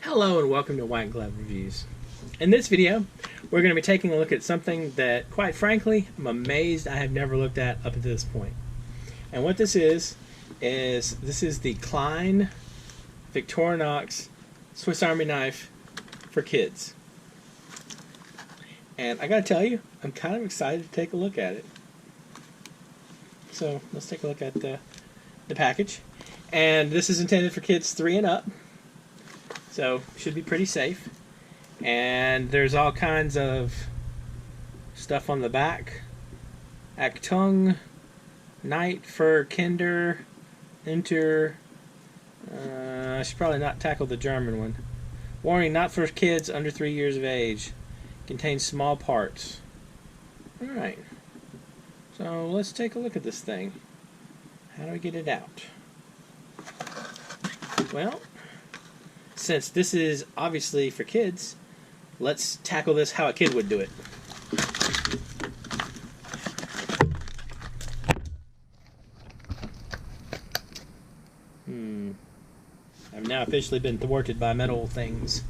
Hello and welcome to White Glove Reviews. In this video, we're going to be taking a look at something that, quite frankly, I'm amazed I have never looked at up until this point. And what this is the Klein Victorinox Swiss Army knife for kids. And I gotta tell you, I'm kind of excited to take a look at it. So let's take a look at the package. And this is intended for kids 3 and up. So should be pretty safe. And there's all kinds of stuff on the back. Achtung, Night for Kinder, Enter. I should probably not tackle the German one. Warning, not for kids under 3 years of age. Contains small parts. Alright. So let's take a look at this thing. How do we get it out? Well, since this is obviously for kids, let's tackle this how a kid would do it. I've now officially been thwarted by metal things.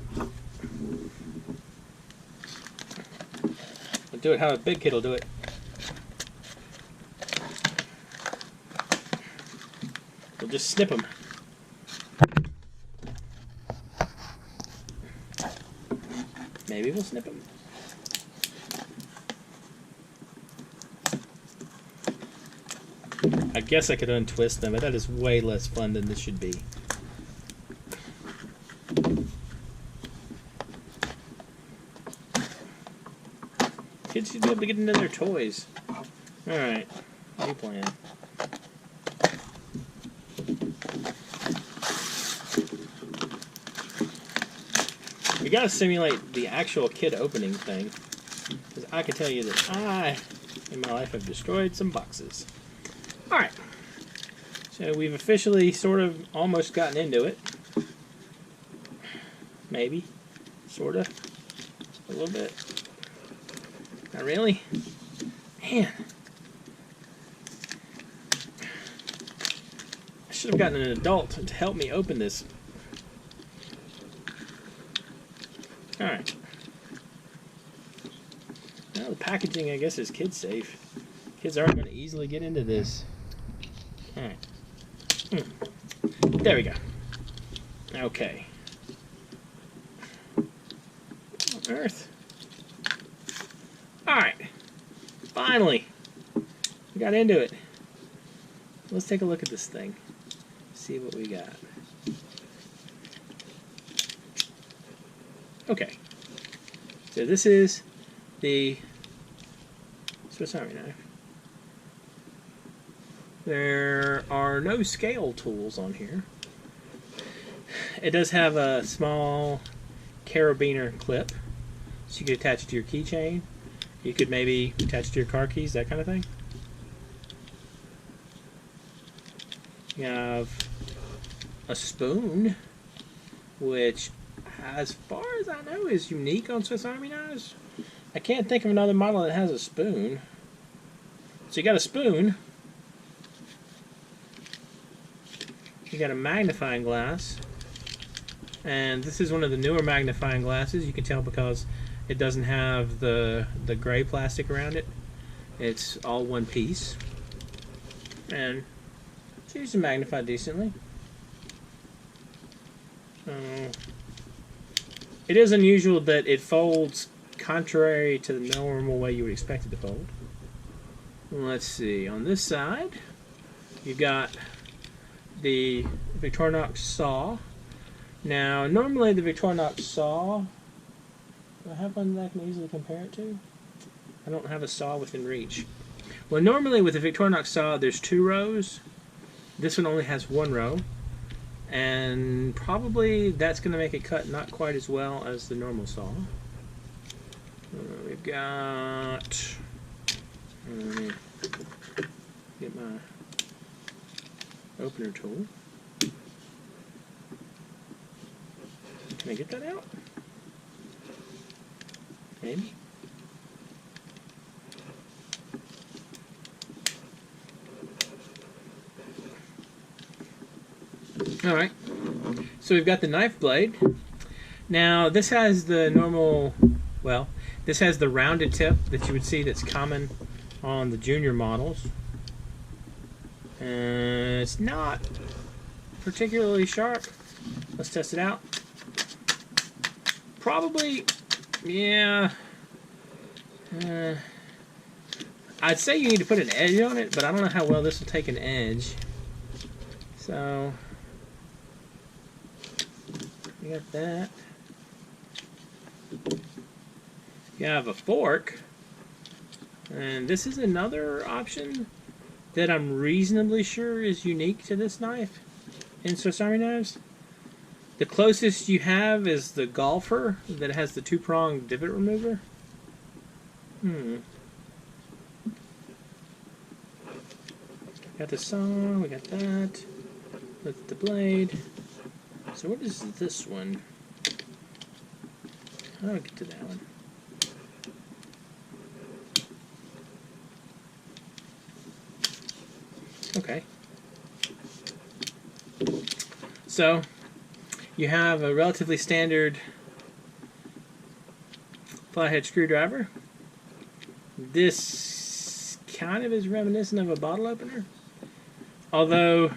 I'll do it how a big kid will do it. We'll just snip them. Maybe we'll snip them. I guess I could untwist them, but that is way less fun than this should be. Kids should be able to get into their toys. Alright, new plan. You gotta simulate the actual kid opening thing, because I can tell you that I, in my life, have destroyed some boxes. Alright, so we've officially sort of almost gotten into it. Maybe, sort of, a little bit. Not really. Man, I should have gotten an adult to help me open this. Alright. Now the packaging, I guess, is kid safe. Kids aren't going to easily get into this. Alright. There we go. Okay. What on earth? Alright. Finally. We got into it. Let's take a look at this thing. See what we got. Okay, so this is the Swiss Army knife. There are no scale tools on here. It does have a small carabiner clip, so you could attach it to your keychain. You could maybe attach it to your car keys, that kind of thing. You have a spoon, which, as far as I know, is unique on Swiss Army knives. I can't think of another model that has a spoon. So you got a spoon. You got a magnifying glass. And this is one of the newer magnifying glasses. You can tell because it doesn't have the gray plastic around it. It's all one piece. And it's used to magnify decently. It is unusual that it folds contrary to the normal way you would expect it to fold. Let's see, on this side you've got the Victorinox saw. Now normally the Victorinox saw, do I have one that I can easily compare it to? I don't have a saw within reach. Well, normally with the Victorinox saw there's 2 rows. This one only has 1 row. And probably that's going to make it cut not quite as well as the normal saw. We've got... Let me get my opener tool. Can I get that out? Maybe? Alright, so we've got the knife blade. Now, this has the normal, well, this has the rounded tip that you would see that's common on the junior models. And it's not particularly sharp. Let's test it out. Probably, yeah. I'd say you need to put an edge on it, but I don't know how well this will take an edge. So, you got that. You have a fork, and this is another option that I'm reasonably sure is unique to this knife in Swiss Army knives. The closest you have is the Golfer that has the two-pronged divot remover. Got the saw, we got that. With the blade. So what is this one? How do I get to that one? Okay. So, you have a relatively standard flathead screwdriver. This kind of is reminiscent of a bottle opener. Although,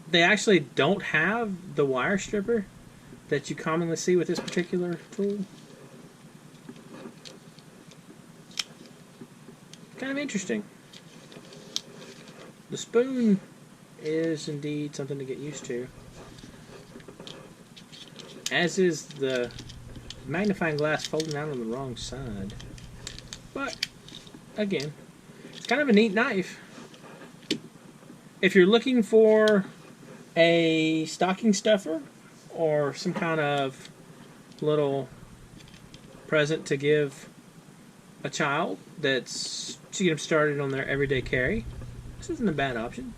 they actually don't have the wire stripper that you commonly see with this particular tool. Kind of interesting. The spoon is indeed something to get used to. As is the magnifying glass folding out on the wrong side. But, again, it's kind of a neat knife. If you're looking for a stocking stuffer or some kind of little present to give a child that's to get them started on their everyday carry, this isn't a bad option.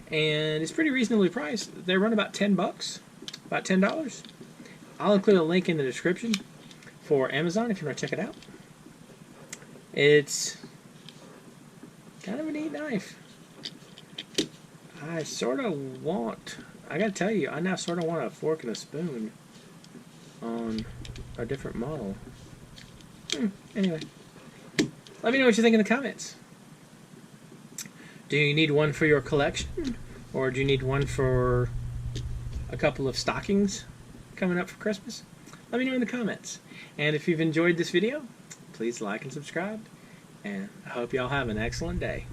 And it's pretty reasonably priced. They run about $10, about $10. I'll include a link in the description for Amazon if you want to check it out. It's kind of a neat knife. I gotta tell you, I now sort of want a fork and a spoon on a different model. Anyway, let me know what you think in the comments. Do you need one for your collection? Or do you need one for a couple of stockings coming up for Christmas? Let me know in the comments. And if you've enjoyed this video, please like and subscribe. And I hope y'all have an excellent day.